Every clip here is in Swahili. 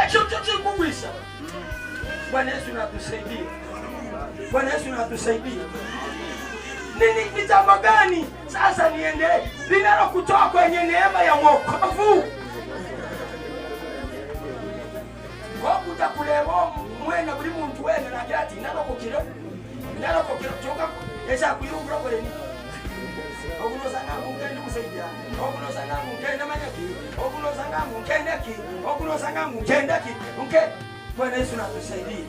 Echo tuchikubisa. Bwana Yesu natusaidie. Bwana Yesu natusaidie. Ni jambo gani sasa niendelee linalokutoa kwenye neema ya wokovu? Kwa kutakulewa mwena buli muntu wena na kirati nalokokiro choka esha kuyungura kole ni okunoza ngangu ngende kusaidia okunoza ngangu ngende manyaki okunoza ngangu ngende ki okunoza ngangu ngende ki unke. Bwana Yesu natusaidie.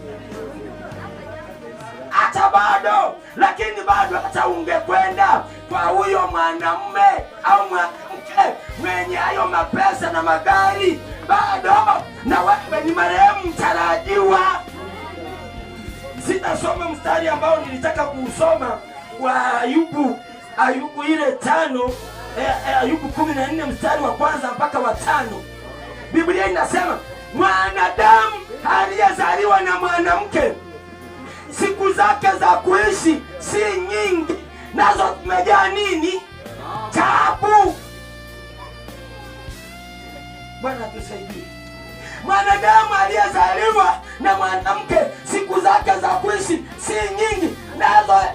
Hata bado, lakini bado hata ungekwenda kwa huyo mwanamume au mwanamke mwenye hayo mapesa na magari, bado na wewe ni marehemu mtarajiwa. Sitasoma mstari ambao nilitaka kuusoma wa Ayubu ile 5, Ayubu 14 mstari wa kwanza mpaka wa 5. Biblia inasema mwanadamu aliyezaliwa na mwanamke siku zake za kuishi si nyingi, nazo zimejaa nini? Taabu. Bwana tusaidie. Mwanadamu aliyezaliwa na mwanamke siku zake za kuishi si nyingi,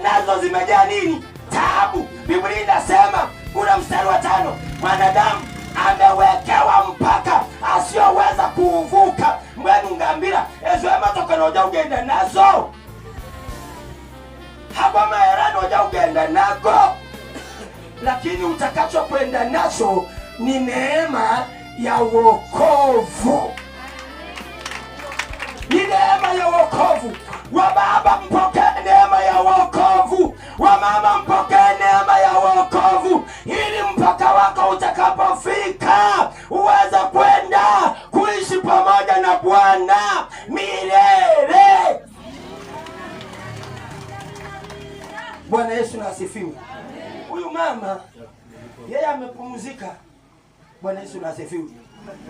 nazo zimejaa nini? Taabu. Biblia inasema kuna mstari wa 5, mwanadamu amewekewa mpaka asiyoweza kuvuka. Mwenu ngambira ezo ematoka noja ugenda nazo hapa maerano noja ugenda nago, lakini utakacho kwenda nacho ni neema ya wokovu. Ni neema ya wokovu. Wa baba mpokee neema ya wokovu, wa mama mpokee neema ya wokovu, ili mpaka wako utakapofika uweze kwenda kuishi pamoja na Bwana milele. Bwana Yesu na asifiwe. Huyu mama yeye amepumzika. Bwana Yesu na asifiwe.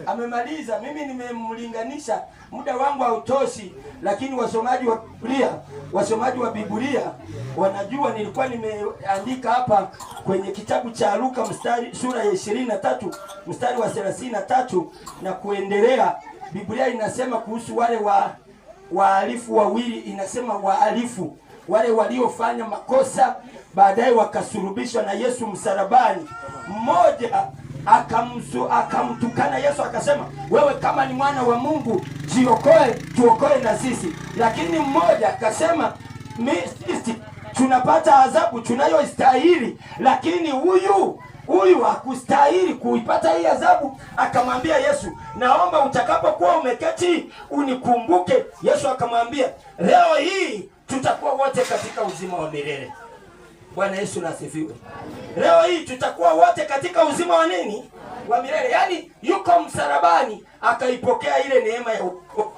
Amemaliza. Mimi nimemlinganisha, muda wangu hautoshi, lakini wasomaji wa Biblia wanajua nilikuwa nimeandika hapa kwenye kitabu cha Luka sura ya 23 mstari wa 33 na kuendelea. Biblia inasema kuhusu wale wahalifu wawili, inasema wahalifu wale waliofanya makosa baadaye wakasulubishwa na Yesu msalabani. Mmoja akamtukana Yesu akasema, wewe kama ni mwana wa Mungu jiokoe, tuokoe na sisi. Lakini mmoja akasema, sisi tunapata adhabu tunayostahili, lakini huyu hakustahili kuipata hii adhabu. Akamwambia Yesu, naomba utakapokuwa umeketi unikumbuke. Yesu akamwambia, leo hii tutakuwa wote katika uzima wa milele. Bwana Yesu nasifiwe. Leo hii tutakuwa wote katika uzima wa nini? Wa milele. Yaani yuko msalabani akaipokea ile neema ya wokovu.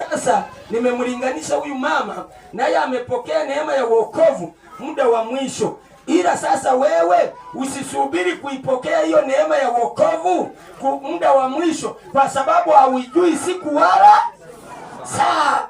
Sasa nimemlinganisha huyu mama, naye amepokea neema ya wokovu muda wa mwisho. Ila sasa wewe usisubiri kuipokea hiyo neema ya wokovu muda wa mwisho, kwa sababu hauijui siku wala saa.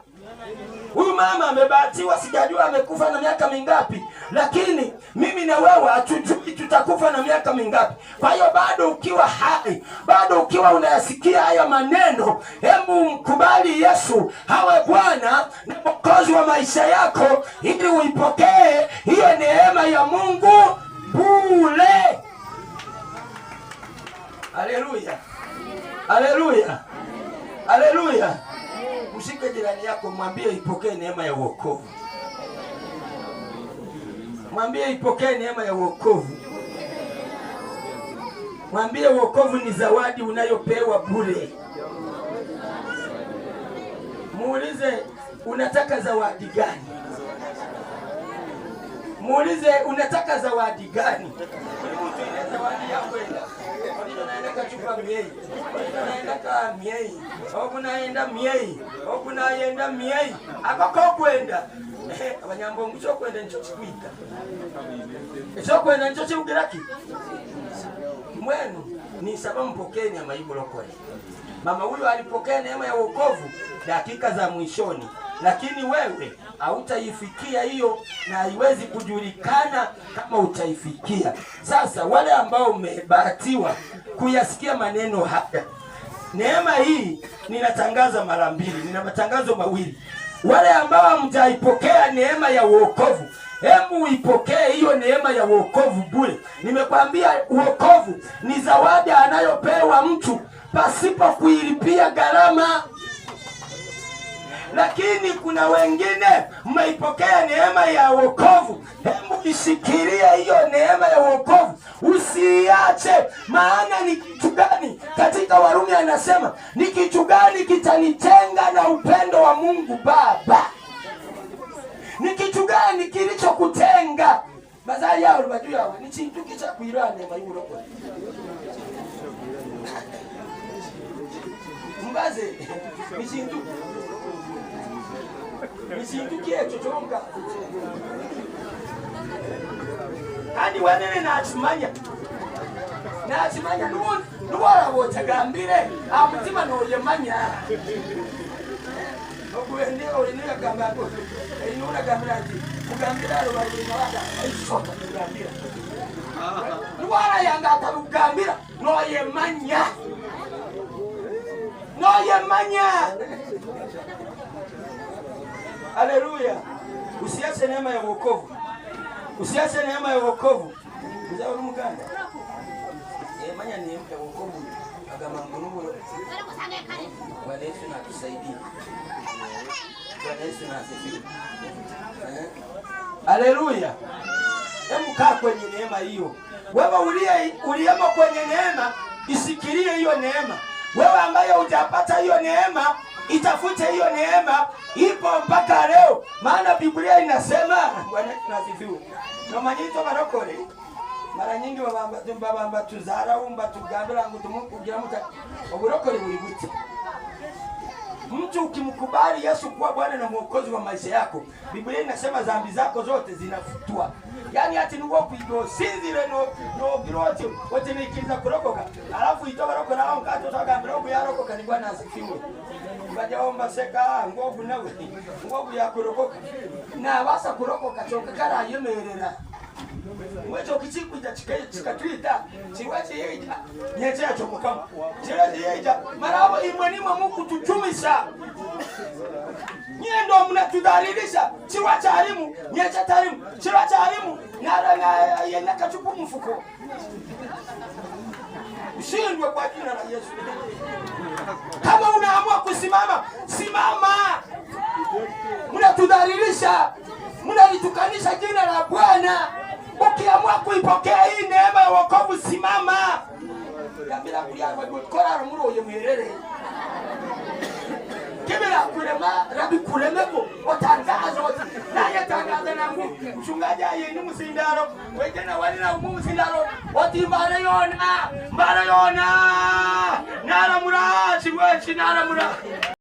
Huyu mama amebahatiwa, sijajua amekufa na miaka mingapi, lakini mimi na wewe hatujui tutakufa na miaka mingapi. Kwa hiyo bado ukiwa hai, bado ukiwa unayasikia haya maneno, hebu mkubali Yesu awe Bwana na Mwokozi wa maisha yako, ili uipokee hiyo neema ya Mungu bure. Haleluya. Haleluya. Haleluya. Mshike jirani yako, mwambie ipokee neema ya wokovu. Mwambie ipokee neema ya wokovu. Mwambie wokovu ni zawadi unayopewa bure. Muulize, unataka zawadi gani? Muulize, unataka zawadi gani? Mtu ina zawadi ya kwenda. Unaenda kachupa miei. Unaenda ka miei. Okunaenda miei. Akako kwenda. Abanyambo mcho kwenda ncho chikwita. Echo kwenda ncho chibugiraki. Mwenu ni sababu mpokee neema hii mlokole. Mama huyo alipokea neema ya wokovu dakika za mwishoni, lakini wewe hautaifikia hiyo na haiwezi kujulikana kama utaifikia. Sasa wale ambao umebahatiwa kuyasikia maneno haya, Neema hii ninatangaza mara mbili, nina matangazo mawili. Wale ambao hamjaipokea neema ya wokovu, hebu uipokee hiyo neema ya wokovu bure. Nimekwambia wokovu ni zawadi anayopewa mtu pasipo kuilipia gharama. Lakini kuna wengine mmeipokea neema ya wokovu, hebu ishikilie hiyo neema ya wokovu, usiache. Maana ni kitu gani? Katika Warumi anasema, ni kitu gani kitanitenga na upendo wa Mungu Baba? Ni kitu gani kilichokutenga? Bazali yao bajua yao ni chintu kicha kuirane mayuro kwa. Mbaze ni chintu kiyecho chonga. Kandi wanene na achimanya nuwara wotagambire amutima noyemanya. Okuende olineka gambako inuna gambira ati kugambira ro bali nawada aisota kugambira nuwara yanga atabugambira noyemanya Haleluya. Usiache neema ya wokovu. Usiache neema ya wokovu. Uzao rumuganda. Manya neema ya wokovu. Agama Mungu. Bwana Yesu na tusaidie. Bwana Yesu na asifiwe. Haleluya. Hebu kaa kwenye neema hiyo. Wewe uliyemo kwenye neema, isikilie hiyo neema. Wewe ambaye hujapata hiyo neema, itafute hiyo neema, ipo mpaka leo. Maana Biblia inasema, Bwana tunasifiwe. Na manyito barokole. Mara nyingi baba tuzara umba tugambira ngo tumukugira muta oburokole buri buti. Mtu ukimkubali Yesu kuwa Bwana na Mwokozi wa maisha yako, Biblia inasema dhambi zako zote zinafutwa. Yani ati nuko kuigo sinzire no giroti wote nikiza kurokoka. Alafu itoka roko na longa tutagambira ngo yarokoka ni Bwana asifiwe. Bajaomba seka ngovu nawe. Ngovu ya kurokoka. Na basa kurokoka choka kara yemerera. Mwecho kichikuja chikatwita chiwache yeja nyeche achomukama chiwache yeja marabo imwenimo Mungu tutumisha nyendo mnatudhalilisha chiwache alimu nyeche talimu chiwache alimu na yenda kachupu mfuko ushindwe kwa jina la Yesu. Kama unaamua kusimama simama. Mnatudhalilisha, mnalitukanisha jina la Bwana. Ukiamua kuipokea hii neema ya wokovu simama. Kabila kuliarwa kora rumuro yemerere. Kibila kulema rabi kulemeko otangazo na yatangaza na Mungu mchungaji yeye ni msindaro wejena wali na msindaro oti mbara yona nara mura chimwe chinara mura